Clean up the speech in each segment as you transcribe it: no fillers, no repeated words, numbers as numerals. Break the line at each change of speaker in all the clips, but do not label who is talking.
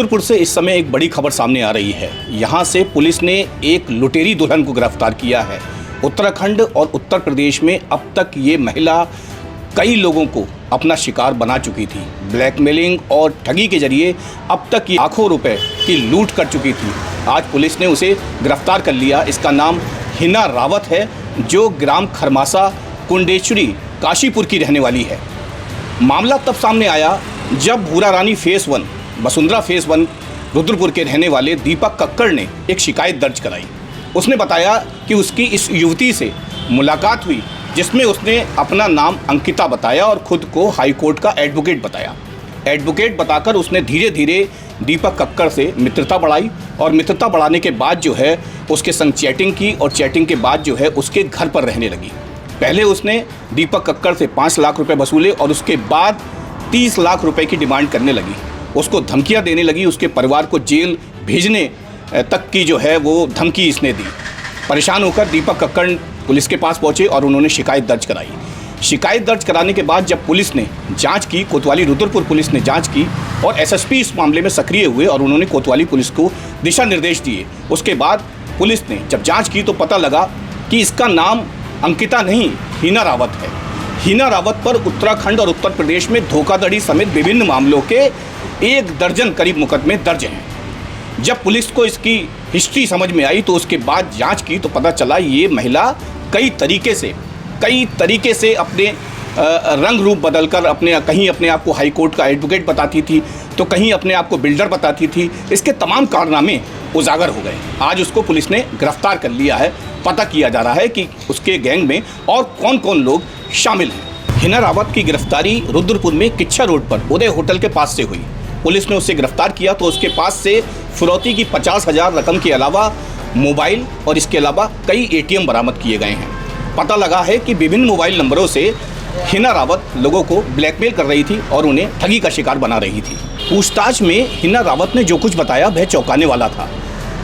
रुद्रपुर से इस समय एक बड़ी खबर सामने आ रही है। यहाँ से पुलिस ने एक लुटेरी दुल्हन को गिरफ्तार किया है। उत्तराखंड और उत्तर प्रदेश में अब तक ये महिला कई लोगों को अपना शिकार बना चुकी थी। ब्लैकमेलिंग और ठगी के जरिए अब तक ये लाखों रुपए की लूट कर चुकी थी। आज पुलिस ने उसे गिरफ्तार कर लिया। इसका नाम हिना रावत है, जो ग्राम खरमासा कुंडेश्वरी काशीपुर की रहने वाली है। मामला तब सामने आया जब भूरा रानी फेस 1 वसुंधरा फेस 1 रुद्रपुर के रहने वाले दीपक कक्कड़ ने एक शिकायत दर्ज कराई। उसने बताया कि उसकी इस युवती से मुलाकात हुई, जिसमें उसने अपना नाम अंकिता बताया और खुद को हाई कोर्ट का एडवोकेट बताया। एडवोकेट बताकर उसने धीरे धीरे दीपक कक्कड़ से मित्रता बढ़ाई और मित्रता बढ़ाने के बाद जो है उसके संग चैटिंग की और चैटिंग के बाद जो है उसके घर पर रहने लगी। पहले उसने दीपक कक्कड़ से 5 लाख रुपए वसूले और उसके बाद 30 लाख रुपए की डिमांड करने लगी। उसको धमकियां देने लगी। उसके परिवार को जेल भेजने तक की जो है वो धमकी इसने दी। परेशान होकर दीपक कक्कड़ पुलिस के पास पहुंचे और उन्होंने शिकायत दर्ज कराई। शिकायत दर्ज कराने के बाद जब पुलिस ने जांच की, कोतवाली रुद्रपुर पुलिस ने जांच की और एसएसपी इस मामले में सक्रिय हुए और उन्होंने कोतवाली पुलिस को दिशा निर्देश दिए। उसके बाद पुलिस ने जब जांच की तो पता लगा कि इसका नाम अंकिता नहीं, हिना रावत है। हिना रावत पर उत्तराखंड और उत्तर प्रदेश में धोखाधड़ी समेत विभिन्न मामलों के 1 दर्जन करीब मुकदमे दर्ज हैं। जब पुलिस को इसकी हिस्ट्री समझ में आई तो उसके बाद जांच की तो पता चला ये महिला कई तरीके से अपने रंग रूप बदलकर कहीं अपने आप को हाई कोर्ट का एडवोकेट बताती थी तो कहीं अपने आप को बिल्डर बताती थी। इसके तमाम कारनामे उजागर हो गए। आज उसको पुलिस ने गिरफ्तार कर लिया है। पता किया जा रहा है कि उसके गैंग में और कौन कौन लोग शामिल हैं। हिना रावत की गिरफ्तारी रुद्रपुर में किच्छा रोड पर उदय होटल के पास से हुई। पुलिस ने उसे गिरफ्तार किया तो उसके पास से फिरौती की 50,000 रकम के अलावा मोबाइल और इसके अलावा कई एटीएम बरामद किए गए हैं। पता लगा है कि विभिन्न मोबाइल नंबरों से हिना रावत लोगों को ब्लैकमेल कर रही थी और उन्हें ठगी का शिकार बना रही थी। पूछताछ में हिना रावत ने जो कुछ बताया वह चौंकाने वाला था।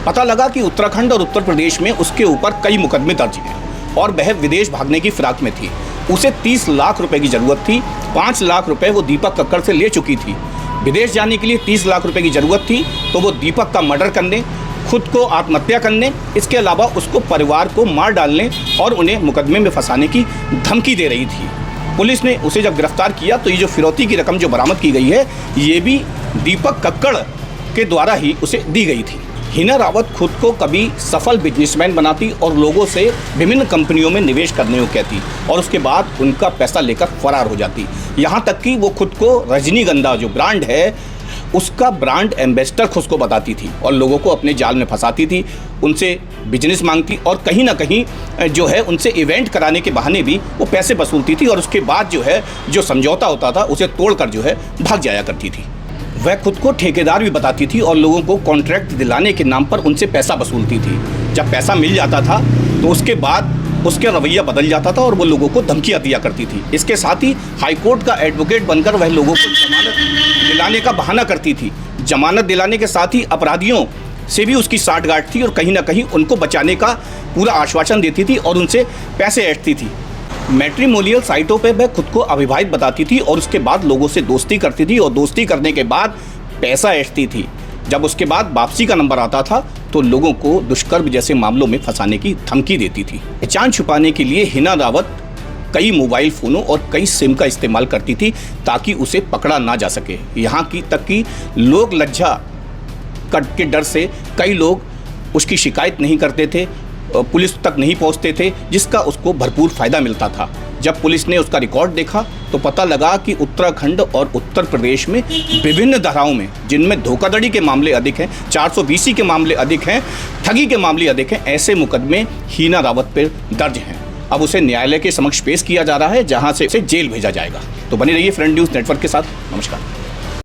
पता लगा कि उत्तराखंड और उत्तर प्रदेश में उसके ऊपर कई मुकदमे दर्ज हैं और वह विदेश भागने की फिराक में थी। उसे 30 लाख रुपए की ज़रूरत थी। 5 लाख रुपए वो दीपक कक्कड़ से ले चुकी थी। विदेश जाने के लिए 30 लाख रुपए की ज़रूरत थी तो वो दीपक का मर्डर करने, खुद को आत्महत्या करने, इसके अलावा उसको परिवार को मार डालने और उन्हें मुकदमे में फंसाने की धमकी दे रही थी। पुलिस ने उसे जब गिरफ्तार किया तो ये जो फिरौती की रकम जो बरामद की गई है ये भी दीपक कक्कड़ के द्वारा ही उसे दी गई थी। हिना रावत खुद को कभी सफल बिजनेसमैन बनाती और लोगों से विभिन्न कंपनियों में निवेश करने को कहती और उसके बाद उनका पैसा लेकर फरार हो जाती। यहाँ तक कि वो खुद को रजनीगंधा जो ब्रांड है उसका ब्रांड एम्बेसडर खुद को बताती थी और लोगों को अपने जाल में फंसाती थी, उनसे बिजनेस मांगती और कहीं ना कहीं जो है उनसे इवेंट कराने के बहाने भी वो पैसे वसूलती थी और उसके बाद जो है जो समझौता होता था उसे तोड़कर जो है भाग जाया करती थी। वह खुद को ठेकेदार भी बताती थी और लोगों को कॉन्ट्रैक्ट दिलाने के नाम पर उनसे पैसा वसूलती थी। जब पैसा मिल जाता था तो उसके बाद उसका रवैया बदल जाता था और वो लोगों को धमकियां दिया करती थी। इसके साथ ही हाईकोर्ट का एडवोकेट बनकर वह लोगों को जमानत दिलाने का बहाना करती थी। जमानत दिलाने के साथ ही अपराधियों से भी उसकी साठगांठ थी और कहीं ना कहीं उनको बचाने का पूरा आश्वासन देती थी और उनसे पैसे ऐंठती थी। मैट्रिमोनियल साइटों पर वह खुद को अविवाहित बताती थी और उसके बाद लोगों से दोस्ती करती थी और दोस्ती करने के बाद पैसा ऐंठती थी। जब उसके बाद वापसी का नंबर आता था तो लोगों को दुष्कर्म जैसे मामलों में फंसाने की धमकी देती थी। पहचान छुपाने के लिए हिना रावत कई मोबाइल फ़ोनों और कई सिम का इस्तेमाल करती थी ताकि उसे पकड़ा ना जा सके। यहाँ की तक कि लोग लज्जा के डर से कई लोग उसकी शिकायत नहीं करते थे, पुलिस तक नहीं पहुंचते थे, जिसका उसको भरपूर फ़ायदा मिलता था। जब पुलिस ने उसका रिकॉर्ड देखा तो पता लगा कि उत्तराखंड और उत्तर प्रदेश में विभिन्न धाराओं में, जिनमें धोखाधड़ी के मामले अधिक हैं, 420 के मामले अधिक हैं, ठगी के मामले अधिक हैं, ऐसे मुकदमे हिना रावत पर दर्ज हैं। अब उसे न्यायालय के समक्ष पेश किया जा रहा है, जहां से उसे जेल भेजा जाएगा। तो बने रहिए फ्रंट न्यूज़ नेटवर्क के साथ। नमस्कार।